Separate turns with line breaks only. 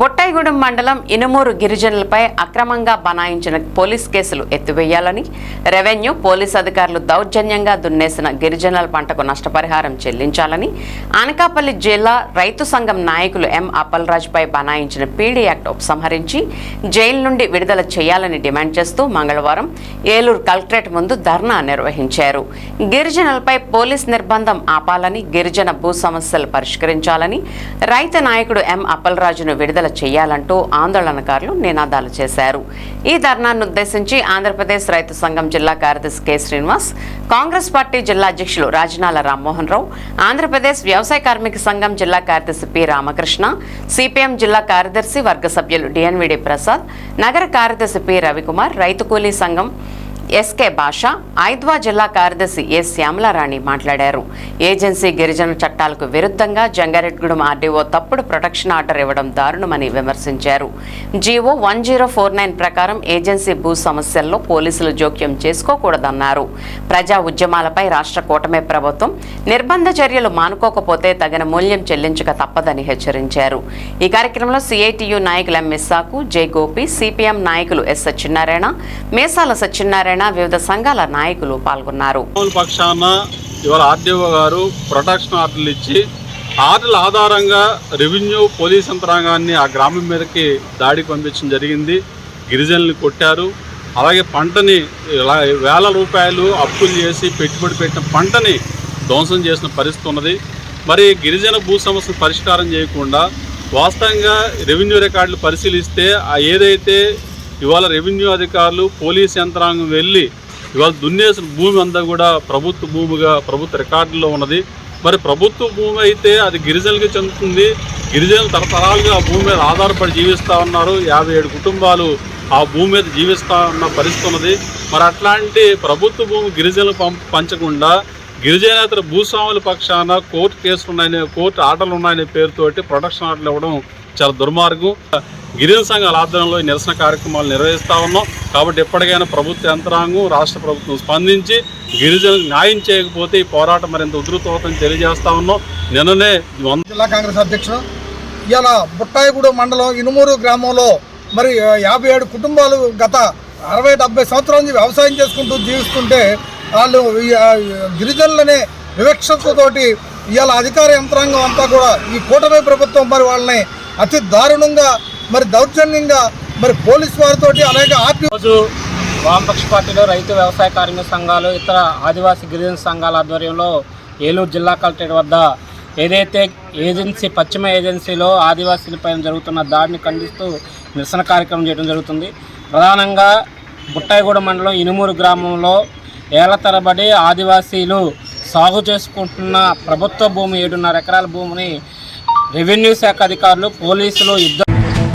బొట్టాయిగూడెం మండలం ఇనుమూరు గిరిజనులపై అక్రమంగా బనాయించిన పోలీస్ కేసులు ఎత్తివేయాలని, రెవెన్యూ పోలీస్ అధికారులు దౌర్జన్యంగా దున్నేసిన గిరిజనుల పంటకు నష్టపరిహారం చెల్లించాలని అనకాపల్లి జిల్లా రైతు సంఘం నాయకులు ఎం అప్పలరాజుపై బనాయించిన పీడీ యాక్ట్ ఉపసంహరించి జైలు నుండి విడుదల చేయాలని డిమాండ్ చేస్తూ మంగళవారం ఏలూరు కలెక్టరేట్ ముందు ధర్నా నిర్వహించారు. గిరిజనులపై పోలీస్ నిర్బంధం ఆపాలని, గిరిజన భూ సమస్యలు పరిష్కరించాలని రైతు నాయకుడు ఎం అప్పలరాజును విడుదల చేయాలంటూ ఆందోళనకారులు నినాదాలు చేశారు. ఈ ధర్నాను ఉద్దేశించి ఆంధ్రప్రదేశ్ రైతు సంఘం జిల్లా కార్యదర్శి కె శ్రీనివాస్, కాంగ్రెస్ పార్టీ జిల్లా అధ్యక్షులు రాజనాల రామ్మోహన్ రావు, ఆంధ్రప్రదేశ్ వ్యవసాయ కార్మిక సంఘం జిల్లా కార్యదర్శి పి రామకృష్ణ, సిపిఎం జిల్లా కార్యదర్శి వర్గ సభ్యులు డిఎన్విడి ప్రసాద్, నగర కార్యదర్శి పి రవికుమార్, రైతు కూలీ సంఘం ఎస్కే భాష, ఐద్వా జిల్లా కార్యదర్శి ఎ శ్యామలారాణి మాట్లాడారు. ఏజెన్సీ గిరిజన చట్టాలకు విరుద్ధంగా జంగారెడ్డిగూడెం ఆర్డీఓ తప్పుడు ప్రొటెక్షన్ ఆర్డర్ ఇవ్వడం దారుణమని విమర్శించారు. జీవో 1049 ప్రకారం ఏజెన్సీ భూ సమస్యల్లో పోలీసులు జోక్యం చేసుకోకూడదన్నారు. ప్రజా ఉద్యమాలపై రాష్ట్ర కూటమి ప్రభుత్వం నిర్బంధ చర్యలు మానుకోకపోతే తగిన మూల్యం చెల్లించక తప్పదని హెచ్చరించారు. ఈ కార్యక్రమంలో సిఐటియు నాయకులు ఎం ఇస్సాకు, జె గోపి, సిపిఎం నాయకులు ఎస్ సత్యనారాయణ, మేసాల సత్యనారాయణ, వివిధ సంఘాల నాయకులు పాల్గొన్నారు.
పక్షాన ఇవాళ ఆర్డీఓ గారు ప్రొటెక్షన్ ఆర్డర్లు ఇచ్చి ఆర్డర్ల ఆధారంగా రెవెన్యూ పోలీస్ యంత్రాంగాన్ని ఆ గ్రామం మీదకి దాడికి పంపించడం జరిగింది. గిరిజనుల్ని కొట్టారు. అలాగే పంటని వేల రూపాయలు అప్పులు చేసి పెట్టుబడి పెట్టిన పంటని ధ్వంసం చేసిన పరిస్థితి ఉన్నది. మరి గిరిజన భూ సమస్యను పరిష్కారం చేయకుండా వాస్తవంగా రెవెన్యూ రికార్డులు పరిశీలిస్తే ఏదైతే ఇవాళ రెవెన్యూ అధికారులు పోలీస్ యంత్రాంగం వెళ్ళి ఇవాళ దున్నేసిన భూమి అంతా కూడా ప్రభుత్వ భూమిగా ప్రభుత్వ రికార్డుల్లో ఉన్నది. మరి ప్రభుత్వ భూమి అయితే అది గిరిజనులకి చెందుతుంది. గిరిజనులు తరతరాలుగా ఆ భూమి మీద ఆధారపడి జీవిస్తూ ఉన్నారు. 57 కుటుంబాలు ఆ భూమి మీద జీవిస్తూ ఉన్న పరిస్థితి ఉన్నది. మరి అట్లాంటి ప్రభుత్వ భూమి గిరిజనులు పంచకుండా గిరిజనేతర భూస్వాముల పక్షాన కోర్టు కేసులు ఉన్నాయని, కోర్టు ఆర్డర్లు ఉన్నాయనే పేరుతోటి ప్రొటెక్షన్ ఆర్డర్లు ఇవ్వడం చాలా దుర్మార్గం. గిరిజన సంఘాల ఆధ్వర్యంలో నిరసన కార్యక్రమాలు నిర్వహిస్తూ ఉన్నాం. కాబట్టి ఎప్పటికైనా ప్రభుత్వ యంత్రాంగం, రాష్ట్ర ప్రభుత్వం స్పందించి గిరిజనులకు న్యాయం చేయకపోతే ఈ పోరాటం మరింత ఉధృతమవుతుందని తెలియజేస్తా ఉన్నాం. నిన్ననే
జిల్లా కాంగ్రెస్ అధ్యక్షుడు ఇవాళ బొట్టాయిగూడెం మండలం ఇనుమూరు గ్రామంలో మరి 57 కుటుంబాలు గత 60-70 సంవత్సరాల నుంచి వ్యవసాయం చేసుకుంటూ జీవిస్తుంటే వాళ్ళు గిరిజనులనే వివక్షతతోటి ఇవాళ అధికార యంత్రాంగం అంతా కూడా ఈ కూటమి ప్రభుత్వం మరి వాళ్ళని అతి దారుణంగా మరి దౌర్జన్యంగా మరి పోలీసు వారితోటి అలాగే
రోజు వామపక్ష పార్టీలో రైతు వ్యవసాయ కార్మిక సంఘాలు, ఇతర ఆదివాసీ గిరిజన సంఘాల ఆధ్వర్యంలో ఏలూరు జిల్లా కలెక్టరేట్ వద్ద ఏదైతే పశ్చిమ ఏజెన్సీలో ఆదివాసీలపై జరుగుతున్న దాడిని ఖండిస్తూ నిరసన కార్యక్రమం చేయడం జరుగుతుంది. ప్రధానంగా బుట్టాయిగూడెం మండలం ఇనుమూరు గ్రామంలో ఏళ్ల తరబడి ఆదివాసీలు సాగు చేసుకుంటున్న ప్రభుత్వ భూమి 7.5 ఎకరాల భూమిని రెవెన్యూ శాఖ అధికారులు, పోలీసులు